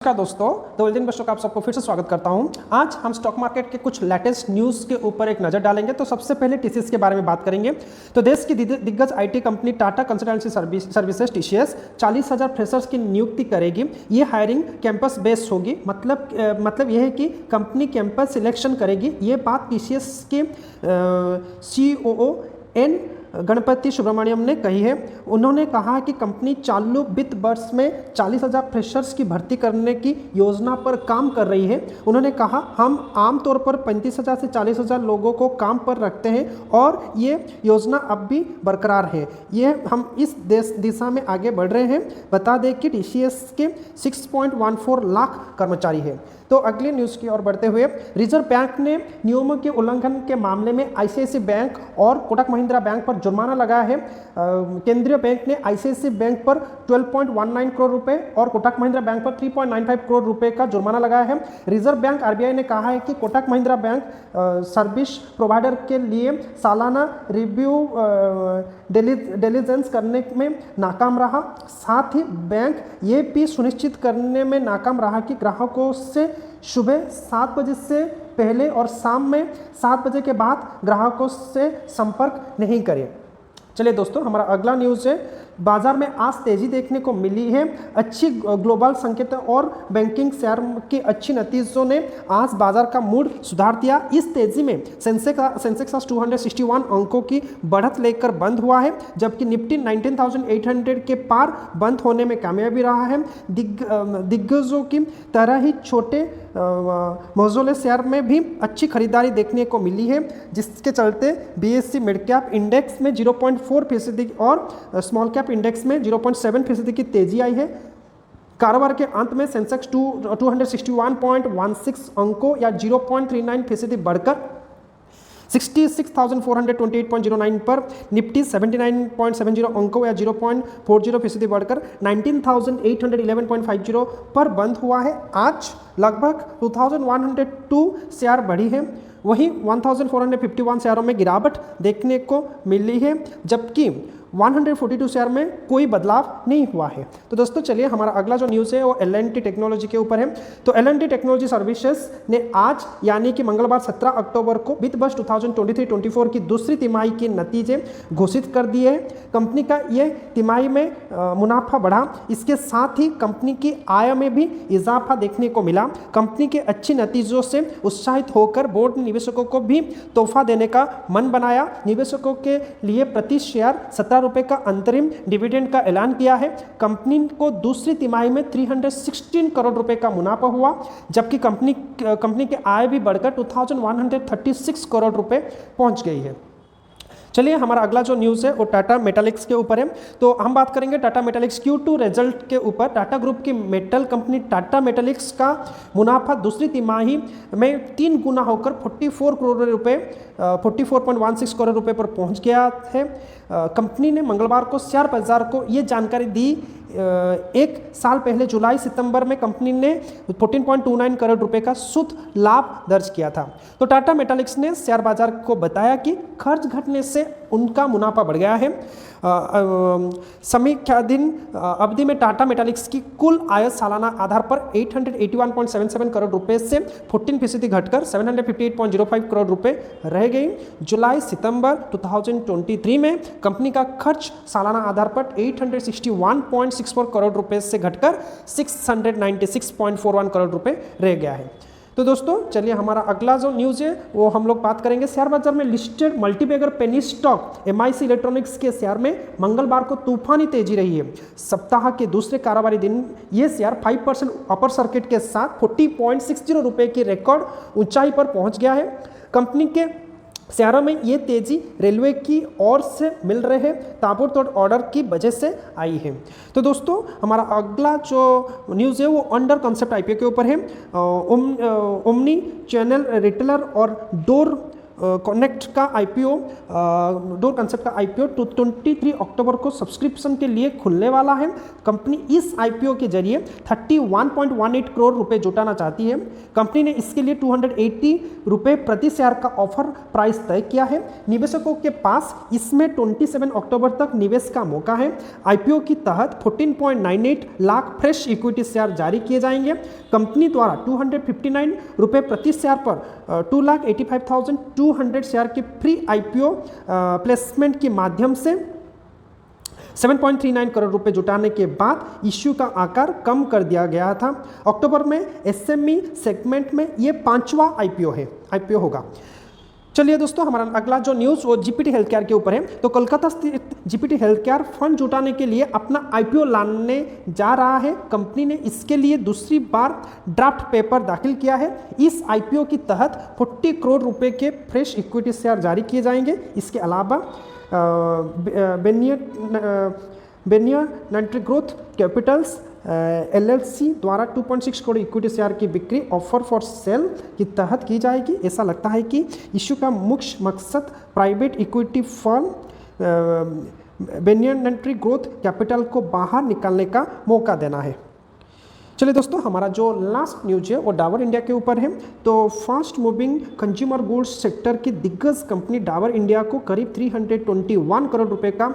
नमस्कार दोस्तों, the wealth investor का आप सबको फिर से स्वागत करता हूं। आज हम स्टॉक मार्केट के कुछ लेटेस्ट न्यूज़ के ऊपर एक नज़र डालेंगे। तो सबसे पहले टीसीएस के बारे में बात करेंगे। तो देश की दिग्गज IT company Tata consultancy services TCS 40,000 freshers की नियुक्ति करेगी। ये हायरिंग कैंपस बेस्ड होगी, मतलब यह है कि कंपनी कैंपस सिलेक्शन करेगी। ये बात टीसीएस के COO एन गणपति सुब्रमण्यम ने कही है। उन्होंने कहा कि कंपनी चालू वित्त वर्ष में 40,000 फ्रेशर्स की भर्ती करने की योजना पर काम कर रही है। उन्होंने कहा, हम आमतौर पर 35,000 से 40,000 लोगों को काम पर रखते हैं और ये योजना अब भी बरकरार है। ये हम इस दिशा में आगे बढ़ रहे हैं। बता दें कि टीसीएस के 6.14 लाख कर्मचारी हैं। तो अगली न्यूज़ की ओर बढ़ते हुए, रिजर्व बैंक ने नियमों के उल्लंघन के मामले में आईसीआईसीआई बैंक और कोटक महिंद्रा बैंक पर जुर्माना लगाया है। केंद्रीय बैंक ने आईसीआईसीआई बैंक पर 12.19 करोड़ रुपए और कोटक महिंद्रा बैंक पर 3.95 करोड़ रुपए का जुर्माना लगाया है। रिजर्व बैंक आरबीआई ने कहा है कि Kotak Mahindra bank service provider के लिए सालाना रिव्यू डिलीजेंस करने में नाकाम रहा। साथ ही बैंक ये भी सुनिश्चित करने में नाकाम रहा कि ग्राहकों से सुबह 7 बजे से पहले और शाम में 7 बजे के बाद ग्राहकों से संपर्क नहीं करें। चलिए दोस्तों, हमारा अगला न्यूज़ है। बाजार में आज तेजी देखने को मिली है। अच्छी ग्लोबल संकेत और बैंकिंग शेयर के अच्छी नतीजों ने आज बाजार का मूड सुधार दिया। इस तेजी में सेंसेक्स आज 261 अंकों की बढ़त लेकर बंद हुआ है, जबकि निफ्टी 19,800 के पार बंद होने में कामयाबी रहा है। दिग्गजों की तरह ही छोटे मौजूले शेयर में भी अच्छी खरीदारी देखने को मिली है, जिसके चलते बीएसई मिड कैप इंडेक्स में 0.4% और स्मॉल कैप इंडेक्स में 0.7% की तेजी आई है। कारोबार के अंत में सेंसेक्स 261.16 अंकों या 0.39% बढ़कर 66,428.09 पर, निफ्टी 79.70 अंकों या 0.40% बढ़कर 19,811.50 पर बंद हुआ है। आज लगभग 2,102 शेयर बढ़ी है, वहीं 1,451 शेयरों में गिरावट देखने को मिली है, जबकि 142 शेयर में कोई बदलाव नहीं हुआ है। तो दोस्तों चलिए, हमारा अगला जो न्यूज़ है वो L&T टेक्नोलॉजी के ऊपर है। तो L&T टेक्नोलॉजी सर्विसेज ने आज यानी कि मंगलवार 17 अक्टूबर को वित्त वर्ष 2023-24 की दूसरी तिमाही के नतीजे घोषित कर दिए हैं। कंपनी का ये तिमाही में मुनाफा बढ़ा, इसके साथ ही कंपनी की आय में भी इजाफा देखने को मिला। कंपनी के अच्छे नतीजों से उत्साहित होकर बोर्ड ने निवेशकों को भी तोहफा देने का मन बनाया। निवेशकों के लिए प्रति शेयर 17 रुपए का अंतरिम डिविडेंड का ऐलान किया है। कंपनी को दूसरी तिमाही में 316 करोड़ रुपए का मुनाफा हुआ, जबकि कंपनी की आय भी बढ़कर 2,136 करोड़ रुपए पहुंच गई है। चलिए, हमारा अगला जो न्यूज़ है वो टाटा मेटालिक्स के ऊपर है। तो हम बात करेंगे टाटा मेटालिक्स Q2 रिजल्ट के ऊपर। टाटा ग्रुप की मेटल कंपनी टाटा मेटालिक्स का मुनाफा दूसरी तिमाही में 3 गुना होकर 44.16 करोड़ रुपए पर पहुंच गया है। कंपनी ने मंगलवार को शेयर बाजार को ये जानकारी दी। एक साल पहले जुलाई सितंबर में कंपनी ने 14.29 करोड़ रुपए का शुद्ध लाभ दर्ज किया था। तो टाटा मेटालिक्स ने शेयर बाजार को बताया कि खर्च घटने से उनका मुनाफा बढ़ गया है। समीक्षाधीन अवधि में टाटा मेटालिक्स की कुल आय सालाना आधार पर 881.77 करोड़ रुपए से 14% घटकर 758.05 करोड़ रुपए रह गई। जुलाई सितंबर 2023 में कंपनी का खर्च सालाना आधार पर 861.64 करोड़ रुपए से घटकर 696.41 करोड़ रुपए रह गया है। तो दोस्तों चलिए, हमारा अगला जो न्यूज़ है वो हम लोग बात करेंगे। शेयर बाजार में listed multibagger penny stock MIC electronics के शेयर में मंगलवार को तूफानी तेजी रही है। सप्ताह के दूसरे कारोबारी दिन ये शेयर 5% अपर सर्किट के साथ 40.60 रुपए की रिकॉर्ड ऊंचाई पर पहुंच गया है। कंपनी के शेयरों में ये तेजी रेलवे की ओर से मिल रहे ताबड़तोड़ ऑर्डर की वजह से आई है। तो दोस्तों, हमारा अगला जो न्यूज़ है वो अंडर कॉन्सेप्ट IPO के ऊपर है। ओमनी चैनल रिटेलर और डोर कनेक्ट का आईपीओ, डोर कंसेप्ट का आईपीओ 23 अक्टूबर को सब्सक्रिप्शन के लिए खुलने वाला है। कंपनी इस आईपीओ के जरिए 31.18 करोड़ रुपए जुटाना चाहती है। कंपनी ने इसके लिए 280 रुपये प्रति शेयर का ऑफर प्राइस तय किया है। निवेशकों के पास इसमें 27 अक्टूबर तक निवेश का मौका है। आईपीओ के तहत 14.98 लाख फ्रेश इक्विटी शेयर जारी किए जाएंगे। कंपनी द्वारा 259 रुपये प्रति शेयर पर 2,85,200 शेयर के फ्री आईपीओ प्लेसमेंट के माध्यम से 7.39 करोड़ रुपए जुटाने के बाद इश्यू का आकार कम कर दिया गया था। अक्टूबर में एसएमई सेगमेंट में ये 5वां आईपीओ होगा। चलिए दोस्तों, हमारा अगला जो न्यूज़ वो जीपीटी हेल्थ केयर के ऊपर है। तो कोलकाता स्थित जीपीटी हेल्थ केयर फंड जुटाने के लिए अपना आईपीओ लाने जा रहा है। कंपनी ने इसके लिए दूसरी बार ड्राफ्ट पेपर दाखिल किया है। इस आईपीओ के तहत 40 करोड़ रुपए के फ्रेश इक्विटी शेयर जारी किए जाएंगे। इसके अलावा बेनियर नेट्री ग्रोथ कैपिटल्स एलएलसी द्वारा 2.6 करोड़ इक्विटी शेयर की बिक्री ऑफर फॉर सेल के तहत की जाएगी। ऐसा लगता है कि इश्यू का मुख्य मकसद प्राइवेट इक्विटी फर्म बेनियर नेट्री ग्रोथ कैपिटल को बाहर निकालने का मौका देना है। चलिए दोस्तों, हमारा जो लास्ट न्यूज है वो डाबर इंडिया के ऊपर है। तो fast moving consumer goods sector की दिग्गज कंपनी डाबर इंडिया को करीब 321 करोड़ रुपए का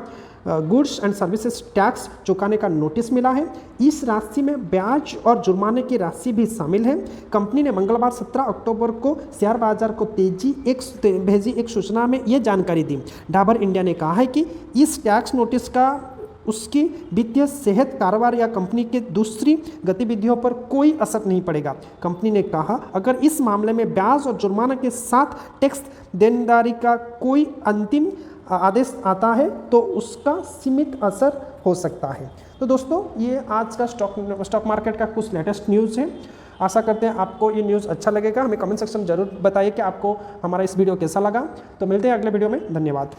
गुड्स एंड सर्विसेज टैक्स चुकाने का नोटिस मिला है। इस राशि में ब्याज और जुर्माने की राशि भी शामिल है। कंपनी ने मंगलवार 17 अक्टूबर को शेयर बाजार को भेजी एक सूचना में ये जानकारी दी। डाबर इंडिया ने कहा है कि इस टैक्स नोटिस का उसकी वित्तीय सेहत, कारोबार या कंपनी के दूसरी गतिविधियों पर कोई असर नहीं पड़ेगा। कंपनी ने कहा, अगर इस मामले में ब्याज और जुर्माना के साथ टैक्स देनदारी का कोई अंतिम आदेश आता है तो उसका सीमित असर हो सकता है। तो दोस्तों, ये आज का स्टॉक मार्केट का कुछ लेटेस्ट न्यूज़ है। आशा करते हैं आपको ये न्यूज़ अच्छा लगेगा। हमें कमेंट सेक्शन में जरूर बताइए कि आपको हमारा इस वीडियो कैसा लगा। तो मिलते हैं अगले वीडियो में। धन्यवाद।